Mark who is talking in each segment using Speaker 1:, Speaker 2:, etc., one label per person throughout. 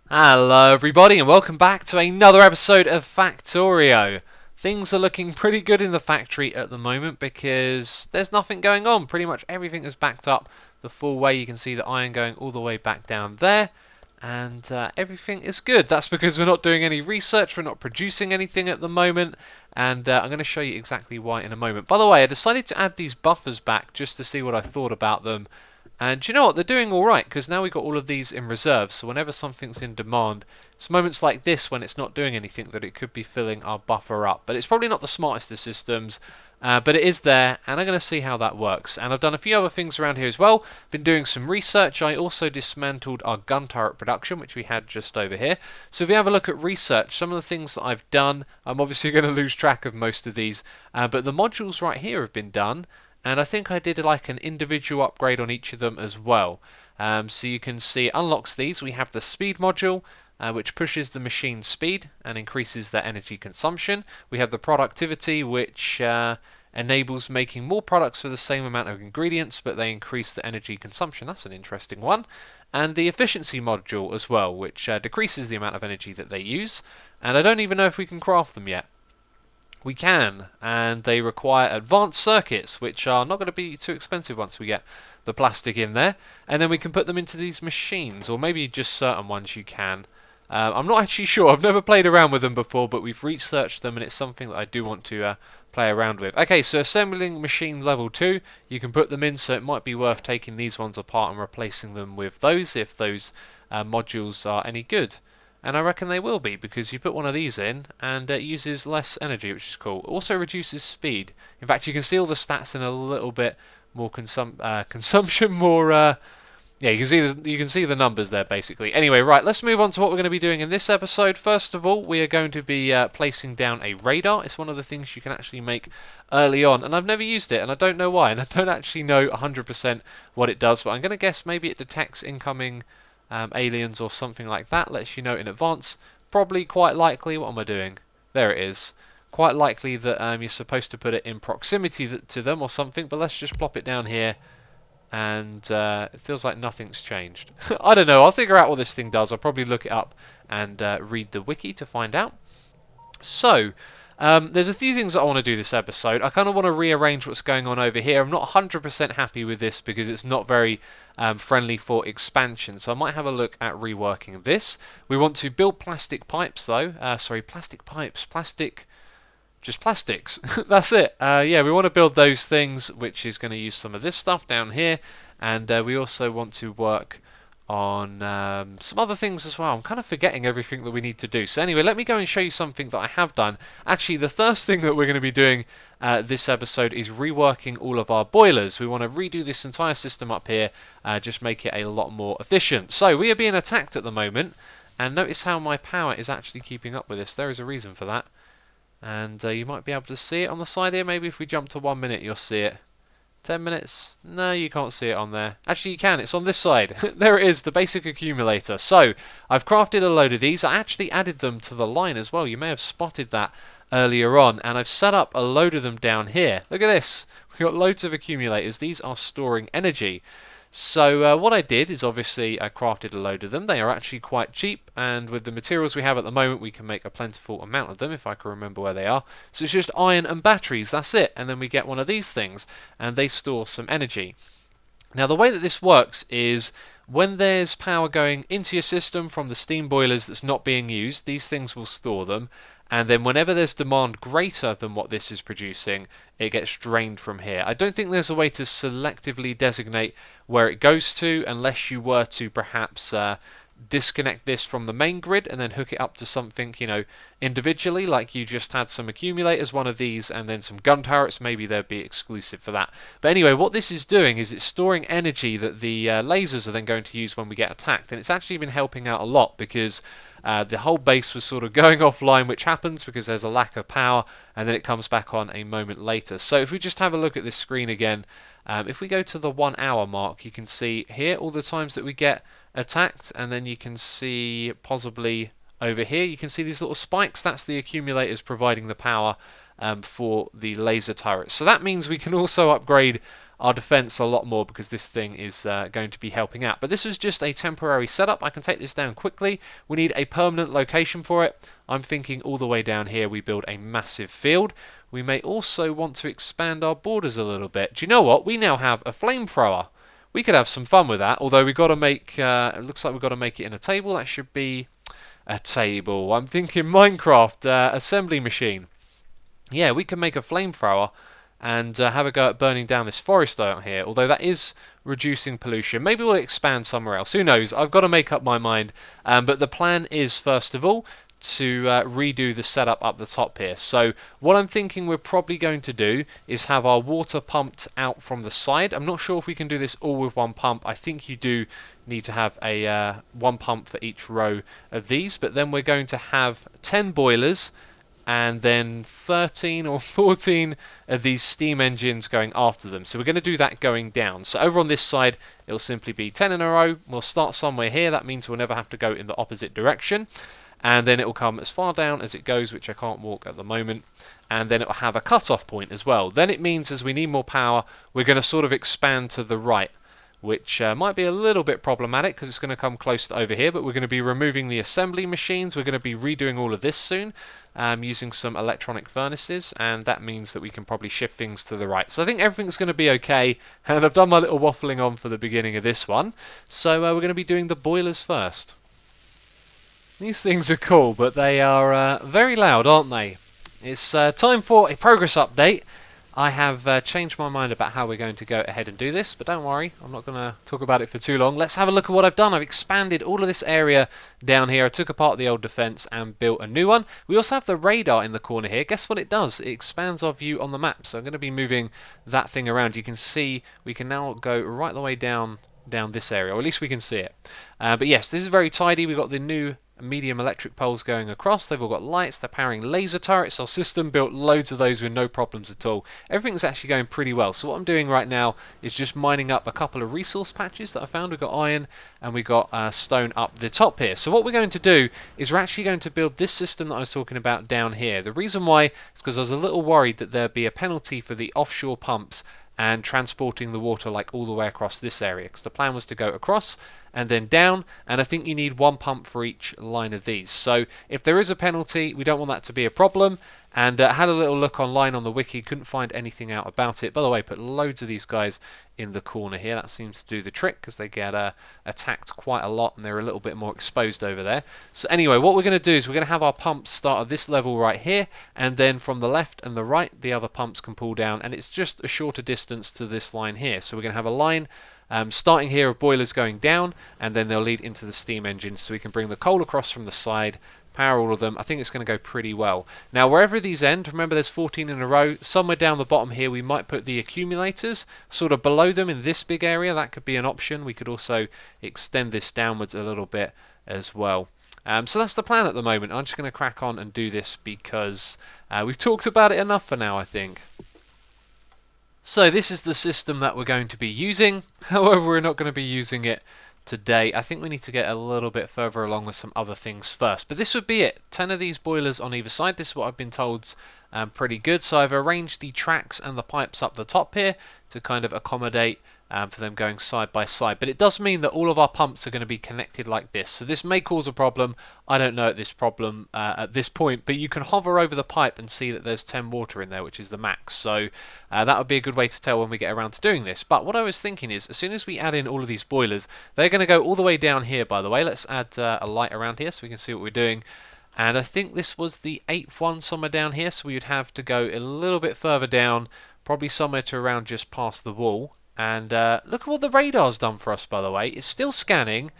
Speaker 1: Hello everybody and welcome back to another episode of Factorio. Things are looking pretty good in the factory at the moment because there's nothing going on. Pretty much everything is backed up the full way. You can see the iron going all the way back down there and everything is good. That's because we're not doing any research, we're not producing anything at the moment, and I'm going to show you exactly why in a moment. By the way, I decided to add these buffers back just to see what I thought about them. And do you know what? They're doing all right because now we've got all of these in reserve. So whenever something's in demand, it's moments like this when it's not doing anything that it could be filling our buffer up. But it's probably not the smartest of systems, but it is there, and I'm going to see how that works. And I've done a few other things around here as well. Been doing some research. I also dismantled our gun turret production, which we had just over here. So if you have a look at research, some of the things that I've done, I'm obviously going to lose track of most of these, but the modules right here have been done. And I think I did like an individual upgrade on each of them as well. So you can see unlocks these. We have the speed module, which pushes the machine speed and increases their energy consumption. We have the productivity, which enables making more products for the same amount of ingredients, but they increase the energy consumption. That's an interesting one. And the efficiency module as well, which decreases the amount of energy that they use. And I don't even know if we can craft them yet. We can, and they require advanced circuits, which are not going to be too expensive once we get the plastic in there. And then we can put them into these machines, or maybe just certain ones you can. I'm not actually sure. I've never played around with them before, but we've researched them, and it's something that I do want to play around with. Okay, so assembling machine level 2, you can put them in, so it might be worth taking these ones apart and replacing them with those if those modules are any good. And I reckon they will be, because you put one of these in and it uses less energy, which is cool. It also reduces speed. In fact, you can see all the stats in a little bit more consumption, more... yeah, you can see the numbers there, basically. Anyway, right, let's move on to what we're going to be doing in this episode. First of all, we are going to be placing down a radar. It's one of the things you can actually make early on, and I've never used it, and I don't know why, and I don't actually know 100% what it does, but I'm going to guess maybe it detects incoming aliens or something like that, lets you know in advance. Probably quite likely, what am I doing? There it is. Quite likely that you're supposed to put it in proximity to them or something, but let's just plop it down here, and it feels like nothing's changed. I don't know, I'll figure out what this thing does. I'll probably look it up and read the wiki to find out. So, there's a few things that I want to do this episode. I kind of want to rearrange what's going on over here. I'm not 100% happy with this because it's not very friendly for expansion. So I might have a look at reworking this. We want to build plastic pipes though. Sorry, plastic pipes. Just plastics. That's it. Yeah, we want to build those things, which is going to use some of this stuff down here. And we also want to work on some other things as well. I'm kind of forgetting everything that we need to do. So anyway, let me go and show you something that I have done. Actually, the first thing that we're going to be doing this episode is reworking all of our boilers. We want to redo this entire system up here, just make it a lot more efficient. So we are being attacked at the moment, and notice how my power is actually keeping up with this. There is a reason for that. And you might be able to see it on the side here. Maybe if we jump to 1 minute, you'll see it. 10 minutes? No, you can't see it on there. Actually, you can. It's on this side. There it is, the basic accumulator. So, I've crafted a load of these. I actually added them to the line as well. You may have spotted that earlier on. And I've set up a load of them down here. Look at this. We've got loads of accumulators. These are storing energy. So what I did is obviously I crafted a load of them. They are actually quite cheap, and with the materials we have at the moment we can make a plentiful amount of them, if I can remember where they are. So it's just iron and batteries, that's it, and then we get one of these things and they store some energy. Now the way that this works is when there's power going into your system from the steam boilers that's not being used, these things will store them, and then whenever there's demand greater than what this is producing, it gets drained from here. I don't think there's a way to selectively designate where it goes to unless you were to perhaps disconnect this from the main grid and then hook it up to something, you know, individually, like you just had some accumulators, one of these, and then some gun turrets. Maybe they'd be exclusive for that. But anyway, what this is doing is it's storing energy that the lasers are then going to use when we get attacked, and it's actually been helping out a lot because the whole base was sort of going offline, which happens because there's a lack of power, and then it comes back on a moment later. So if we just have a look at this screen again, if we go to the 1 hour mark, you can see here all the times that we get attacked, and then you can see possibly over here you can see these little spikes. That's the accumulators providing the power for the laser turrets. So that means we can also upgrade our defense a lot more because this thing is going to be helping out. But this was just a temporary setup. I can take this down quickly. We need a permanent location for it. I'm thinking all the way down here we build a massive field. We may also want to expand our borders a little bit. Do you know what? We now have a flamethrower. We could have some fun with that, although we've got to make, it looks like we've got to make it in a table. That should be a table. I'm thinking Minecraft assembly machine. Yeah, we can make a flamethrower and have a go at burning down this forest out here, although that is reducing pollution. Maybe we'll expand somewhere else. Who knows? I've got to make up my mind. But the plan is, first of all, to redo the setup up the top here. So what I'm thinking we're probably going to do is have our water pumped out from the side. I'm not sure if we can do this all with one pump. I think you do need to have a one pump for each row of these, but then we're going to have 10 boilers and then 13 or 14 of these steam engines going after them. So we're going to do that going down. So over on this side, it'll simply be 10 in a row. We'll start somewhere here. That means we'll never have to go in the opposite direction. And then it will come as far down as it goes, which I can't walk at the moment. And then it will have a cut-off point as well. Then it means as we need more power, we're going to sort of expand to the right, which might be a little bit problematic because it's going to come close to over here, but we're going to be removing the assembly machines. We're going to be redoing all of this soon using some electronic furnaces, and that means that we can probably shift things to the right. So I think everything's going to be okay, and I've done my little waffling on for the beginning of this one. So we're going to be doing the boilers first. These things are cool, but they are very loud, aren't they? It's time for a progress update. I have changed my mind about how we're going to go ahead and do this, but don't worry, I'm not going to talk about it for too long. Let's have a look at what I've done. I've expanded all of this area down here. I took apart the old defense and built a new one. We also have the radar in the corner here. Guess what it does? It expands our view on the map. So I'm going to be moving that thing around. You can see we can now go right the way down this area, or at least we can see it. But yes, this is very tidy. We've got the new medium electric poles going across. They've all got lights. They're powering laser turrets. Our system built loads of those with no problems at all. Everything's actually going pretty well. So what I'm doing right now is just mining up a couple of resource patches that I found. We've got iron and we got stone up the top here. So what we're going to do is we're actually going to build this system that I was talking about down here. The reason why is because I was a little worried that there'd be a penalty for the offshore pumps and transporting the water like all the way across this area, because the plan was to go across and then down, and I think you need one pump for each line of these. So if there is a penalty, we don't want that to be a problem. And had a little look online on the wiki, couldn't find anything out about it. By the way, put loads of these guys in the corner here. That seems to do the trick because they get attacked quite a lot and they're a little bit more exposed over there. So anyway, what we're going to do is we're going to have our pumps start at this level right here, and then from the left and the right, the other pumps can pull down, and it's just a shorter distance to this line here. So we're going to have a line starting here of boilers going down, and then they'll lead into the steam engine, so we can bring the coal across from the side, power all of them. I think it's going to go pretty well. Now wherever these end, remember there's 14 in a row, somewhere down the bottom here we might put the accumulators sort of below them in this big area. That could be an option. We could also extend this downwards a little bit as well. So that's the plan at the moment. I'm just going to crack on and do this because we've talked about it enough for now, I think. So this is the system that we're going to be using. However, we're not going to be using it today. I think we need to get a little bit further along with some other things first. But this would be it. 10 of these boilers on either side. This is what I've been told's pretty good. So I've arranged the tracks and the pipes up the top here to kind of accommodate for them going side by side. But it does mean that all of our pumps are going to be connected like this. So this may cause a problem. I don't know at this point, but you can hover over the pipe and see that there's 10 water in there, which is the max. So that would be a good way to tell when we get around to doing this. But what I was thinking is, as soon as we add in all of these boilers, they're going to go all the way down here, by the way. Let's add a light around here so we can see what we're doing. And I think this was the 8th one somewhere down here, so we would have to go a little bit further down, probably somewhere to around just past the wall. And look at what the radar's done for us, by the way. It's still scanning.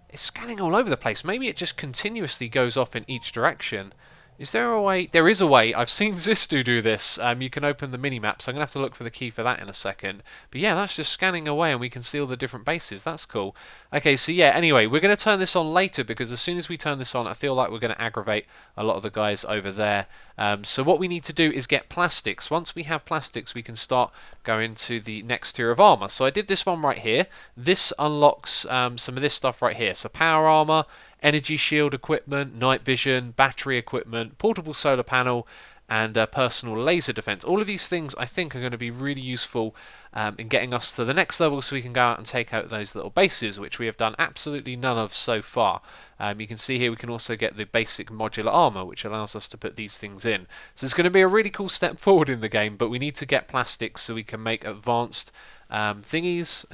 Speaker 1: It's scanning all over the place. Maybe it just continuously goes off in each direction. Is there a way? There is a way. I've seen Zistu do this. You can open the mini-map, so I'm going to have to look for the key for that in a second. But yeah, that's just scanning away and we can see all the different bases. That's cool. Okay, so yeah, anyway, we're going to turn this on later because as soon as we turn this on, I feel like we're going to aggravate a lot of the guys over there. So what we need to do is get plastics. Once we have plastics, we can start going to the next tier of armor. So I did this one right here. This unlocks some of this stuff right here. So power armor, energy shield equipment, night vision, battery equipment, portable solar panel, and personal laser defense. All of these things I think are going to be really useful in getting us to the next level so we can go out and take out those little bases, which we have done absolutely none of so far. You can see here we can also get the basic modular armor, which allows us to put these things in. So it's going to be a really cool step forward in the game, but we need to get plastics so we can make advanced thingies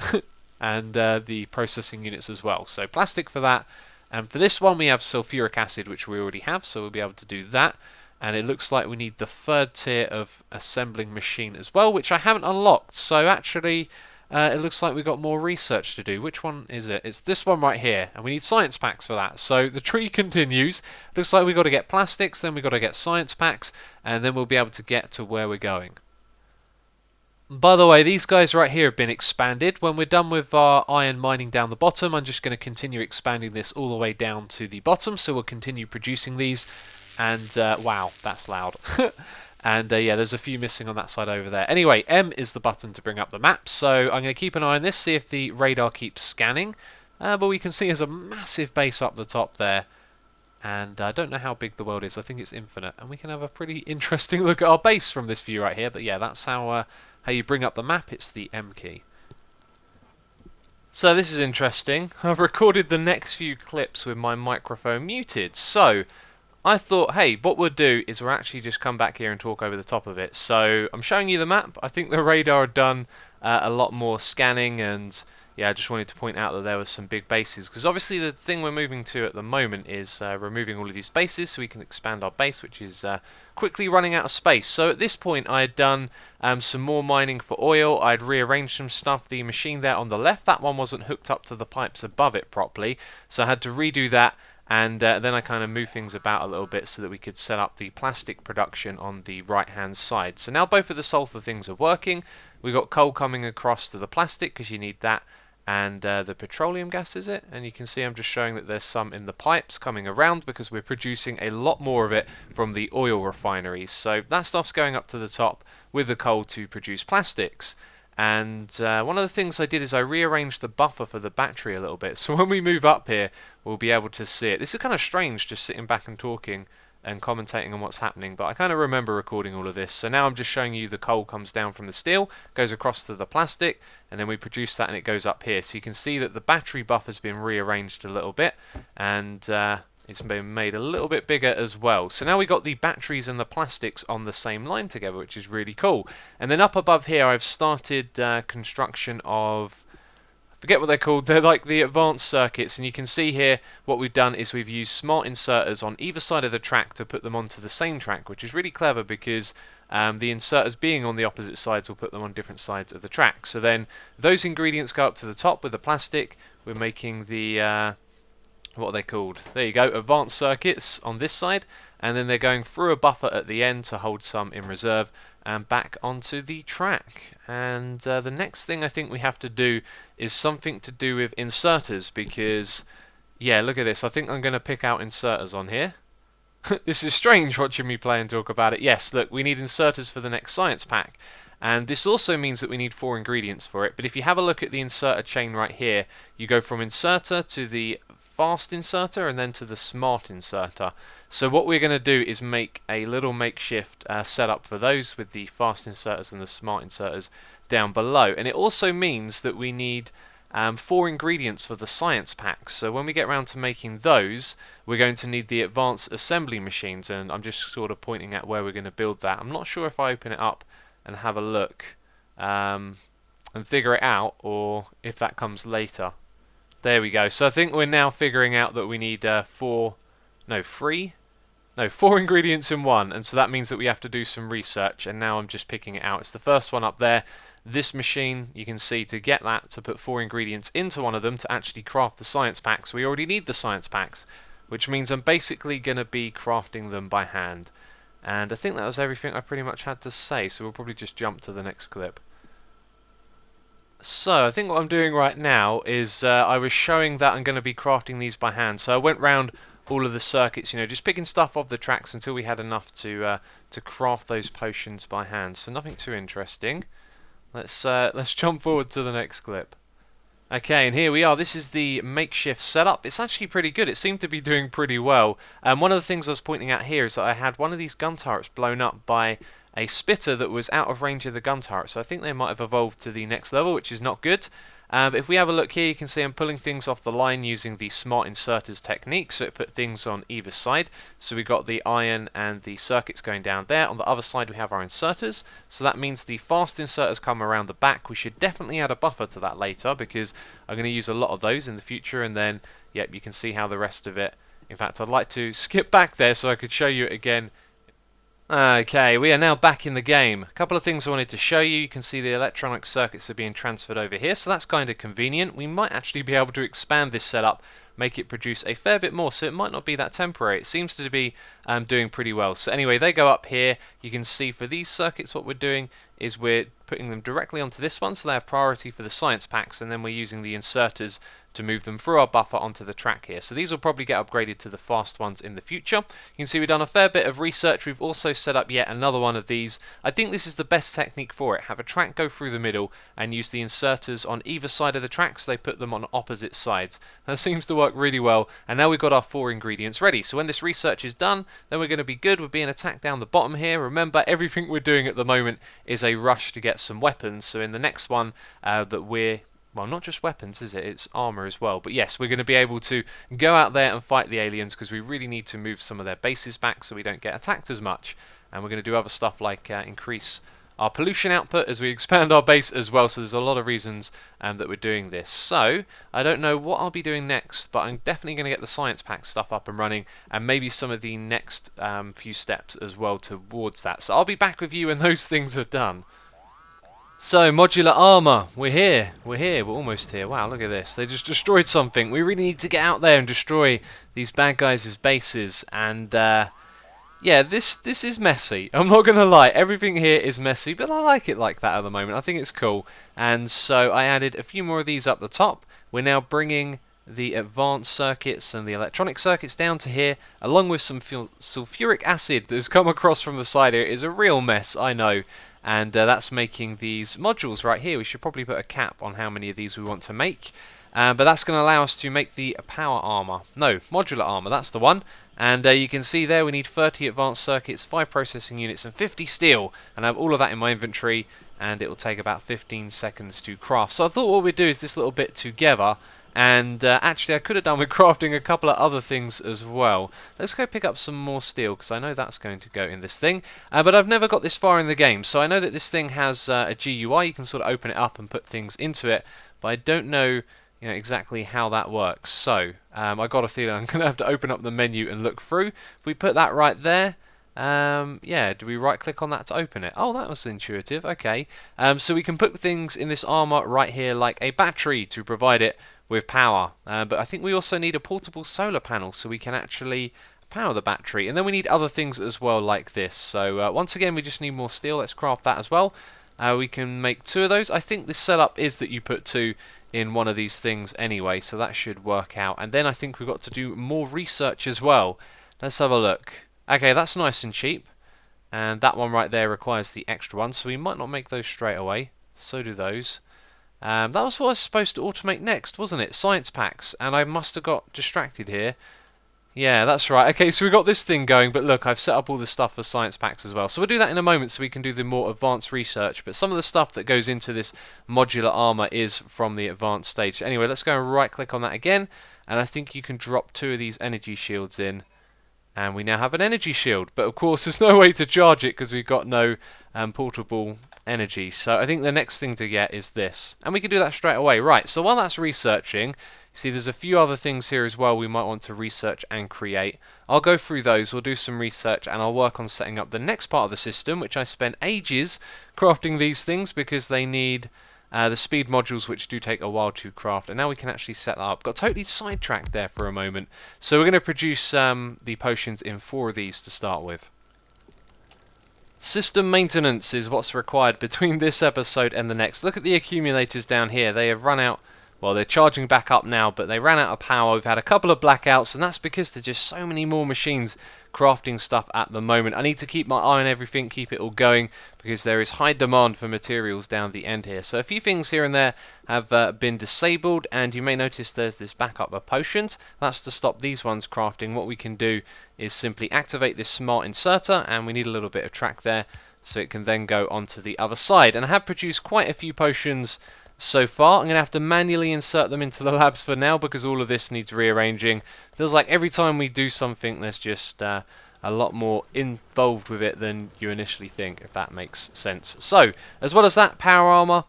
Speaker 1: and the processing units as well. So plastic for that. And for this one we have sulfuric acid, which we already have, so we'll be able to do that. And it looks like we need the third tier of assembling machine as well, which I haven't unlocked. So actually, it looks like we've got more research to do. Which one is it? It's this one right here, and we need science packs for that. So the tree continues. Looks like we've got to get plastics, then we've got to get science packs, and then we'll be able to get to where we're going. By the way, these guys right here have been expanded. When we're done with our iron mining down the bottom, I'm just going to continue expanding this all the way down to the bottom, so we'll continue producing these. And wow, that's loud. And yeah, there's a few missing on that side over there. Anyway, M is the button to bring up the map, so I'm going to keep an eye on this, see if the radar keeps scanning. But we can see there's a massive base up the top there. And I don't know how big the world is. I think it's infinite. And we can have a pretty interesting look at our base from this view right here. But yeah, that's how you bring up the map. It's the M key. So this is interesting. I've recorded the next few clips with my microphone muted. So I thought, hey, what we'll do is we'll actually just come back here and talk over the top of it. So I'm showing you the map. I think the radar had done a lot more scanning, and yeah, I just wanted to point out that there were some big bases, because obviously the thing we're moving to at the moment is removing all of these bases so we can expand our base, which is quickly running out of space. So at this point I had done some more mining for oil. I'd rearranged some stuff. The machine there on the left, that one wasn't hooked up to the pipes above it properly, so I had to redo that. And then I kind of moved things about a little bit so that we could set up the plastic production on the right hand side. So now both of the sulfur things are working. We've got coal coming across to the plastic because you need that, and the petroleum gas, is it? And you can see I'm just showing that there's some in the pipes coming around because we're producing a lot more of it from the oil refineries. So that stuff's going up to the top with the coal to produce plastics. And one of the things I did is I rearranged the buffer for the battery a little bit, so when we move up here we'll be able to see it. This is kind of strange, just sitting back and talking and commentating on what's happening, but I kind of remember recording all of this. So now I'm just showing you the coal comes down from the steel, goes across to the plastic, and then we produce that and it goes up here. So you can see that the battery buffer's been rearranged a little bit, and it's been made a little bit bigger as well. So now we've got the batteries and the plastics on the same line together, which is really cool. And then up above here I've started construction of, I forget what they're called, they're like the advanced circuits, and you can see here what we've done is we've used smart inserters on either side of the track to put them onto the same track, which is really clever because the inserters being on the opposite sides will put them on different sides of the track. So then those ingredients go up to the top with the plastic. We're making the what are they called? There you go, advanced circuits on this side, and then they're going through a buffer at the end to hold some in reserve and back onto the track. And the next thing I think we have to do is something to do with inserters, because yeah, look at this, I think I'm going to pick out inserters on here. This is strange watching me play and talk about it. Yes, look, we need inserters for the next science pack, and this also means that we need 4 ingredients for it. But if you have a look at the inserter chain right here, you go from inserter to the fast inserter and then to the smart inserter. So what we're going to do is make a little makeshift setup for those with the fast inserters and the smart inserters down below. And it also means that we need 4 ingredients for the science packs. So when we get around to making those, we're going to need the advanced assembly machines, and I'm just sort of pointing at where we're going to build that. I'm not sure if I open it up and have a look and figure it out, or if that comes later. There we go. So I think we're now figuring out that we need 4 ingredients in one, and so that means that we have to do some research, and now I'm just picking it out. It's the first one up there. This machine, you can see, to get that, to put 4 ingredients into one of them to actually craft the science packs, we already need the science packs, which means I'm basically going to be crafting them by hand. And I think that was everything I pretty much had to say, so we'll probably just jump to the next clip. So I think what I'm doing right now is I was showing that I'm going to be crafting these by hand. So I went round all of the circuits, you know, just picking stuff off the tracks until we had enough to craft those potions by hand. So nothing too interesting. Let's jump forward to the next clip. Okay, and here we are. This is the makeshift setup. It's actually pretty good. It seemed to be doing pretty well. One of the things I was pointing out here is that I had one of these gun turrets blown up by a spitter that was out of range of the gun turret. So I think they might have evolved to the next level, which is not good. If we have a look here, you can see I'm pulling things off the line using the smart inserters technique, so it put things on either side. So we've got the iron and the circuits going down there. On the other side we have our inserters, so that means the fast inserters come around the back. We should definitely add a buffer to that later, because I'm going to use a lot of those in the future, and then, yep, you can see how the rest of it... In fact, I'd like to skip back there so I could show you it again. Okay, we are now back in the game. A couple of things I wanted to show you. You can see the electronic circuits are being transferred over here, so that's kind of convenient. We might actually be able to expand this setup, make it produce a fair bit more, so it might not be that temporary. It seems to be doing pretty well. So anyway, they go up here. You can see for these circuits what we're doing is we're putting them directly onto this one, so they have priority for the science packs, and then we're using the inserters to move them through our buffer onto the track here. So these will probably get upgraded to the fast ones in the future. You can see we've done a fair bit of research. We've also set up yet another one of these. I think this is the best technique for it. Have a track go through the middle and use the inserters on either side of the track, so they put them on opposite sides. That seems to work really well, and now we've got our 4 ingredients ready. So when this research is done, then we're going to be good. We're being attacked down the bottom here. Remember, everything we're doing at the moment is a rush to get some weapons. So in the next one that we're... Well, not just weapons, is it? It's armor as well. But yes, we're going to be able to go out there and fight the aliens, because we really need to move some of their bases back so we don't get attacked as much. And we're going to do other stuff like increase our pollution output as we expand our base as well. So there's a lot of reasons that we're doing this. So I don't know what I'll be doing next, but I'm definitely going to get the science pack stuff up and running, and maybe some of the next few steps as well towards that. So I'll be back with you when those things are done. So, modular armor, we're almost here. Wow, look at this. They just destroyed something. We really need to get out there and destroy these bad guys' bases. And, yeah, this is messy. I'm not going to lie. Everything here is messy, but I like it like that at the moment. I think it's cool. And so I added a few more of these up the top. We're now bringing the advanced circuits and the electronic circuits down to here, along with some sulfuric acid that has come across from the side here. It is a real mess, I know. And that's making these modules right here. We should probably put a cap on how many of these we want to make. But that's going to allow us to make the power armor. No, modular armor, that's the one. And you can see there we need 30 advanced circuits, 5 processing units, and 50 steel. And I have all of that in my inventory, and it will take about 15 seconds to craft. So I thought what we'd do is this little bit together. And actually I could have done with crafting a couple of other things as well. Let's go pick up some more steel, because I know that's going to go in this thing. But I've never got this far in the game, so I know that this thing has a GUI. You can sort of open it up and put things into it, but I don't know, exactly how that works. So I got a feeling I'm going to have to open up the menu and look through. If we put that right there, yeah, do we right click on that to open it? Oh, that was intuitive. Okay, so we can put things in this armor right here, like a battery to provide it with power, but I think we also need a portable solar panel so we can actually power the battery, and then we need other things as well like this. So once again we just need more steel. Let's craft that as well. We can make 2 of those. I think the setup is that you put 2 in one of these things anyway, so that should work out. And then I think we've got to do more research as well. Let's have a look. Okay, that's nice and cheap, and that one right there requires the extra one, so we might not make those straight away. So do those. That was what I was supposed to automate next, wasn't it? Science packs, and I must have got distracted here. Yeah, that's right. Okay, so we got this thing going, but look, I've set up all the stuff for science packs as well. So we'll do that in a moment so we can do the more advanced research, but some of the stuff that goes into this modular armor is from the advanced stage. Anyway, let's go and right click on that again, and I think you can drop 2 of these energy shields in. And we now have an energy shield, but of course there's no way to charge it because we've got no portable energy. So I think the next thing to get is this, and we can do that straight away. Right, so while that's researching, see there's a few other things here as well we might want to research and create. I'll go through those, we'll do some research, and I'll work on setting up the next part of the system, which I spent ages crafting these things because they need the speed modules, which do take a while to craft, and now we can actually set that up. Got totally sidetracked there for a moment. So we're going to produce the potions in 4 of these to start with. System maintenance is what's required between this episode and the next. Look at the accumulators down here. They have run out Well, they're charging back up now, but they ran out of power. We've had a couple of blackouts, and that's because there's just so many more machines crafting stuff at the moment. I need to keep my eye on everything, keep it all going, because there is high demand for materials down the end here. So a few things here and there have been disabled, and you may notice there's this backup of potions. That's to stop these ones crafting. What we can do is simply activate this smart inserter, and we need a little bit of track there, so it can then go onto the other side. And I have produced quite a few potions so far. I'm going to have to manually insert them into the labs for now because all of this needs rearranging. Feels like every time we do something there's just a lot more involved with it than you initially think, if that makes sense. So, as well as that, power armor,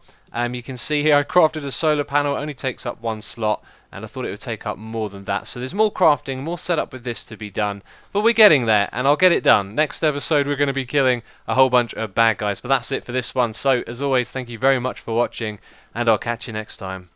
Speaker 1: you can see here I crafted a solar panel. It only takes up one slot, and I thought it would take up more than that. So there's more crafting, more setup with this to be done, but we're getting there, and I'll get it done. Next episode we're going to be killing a whole bunch of bad guys, but that's it for this one. So as always, thank you very much for watching, and I'll catch you next time.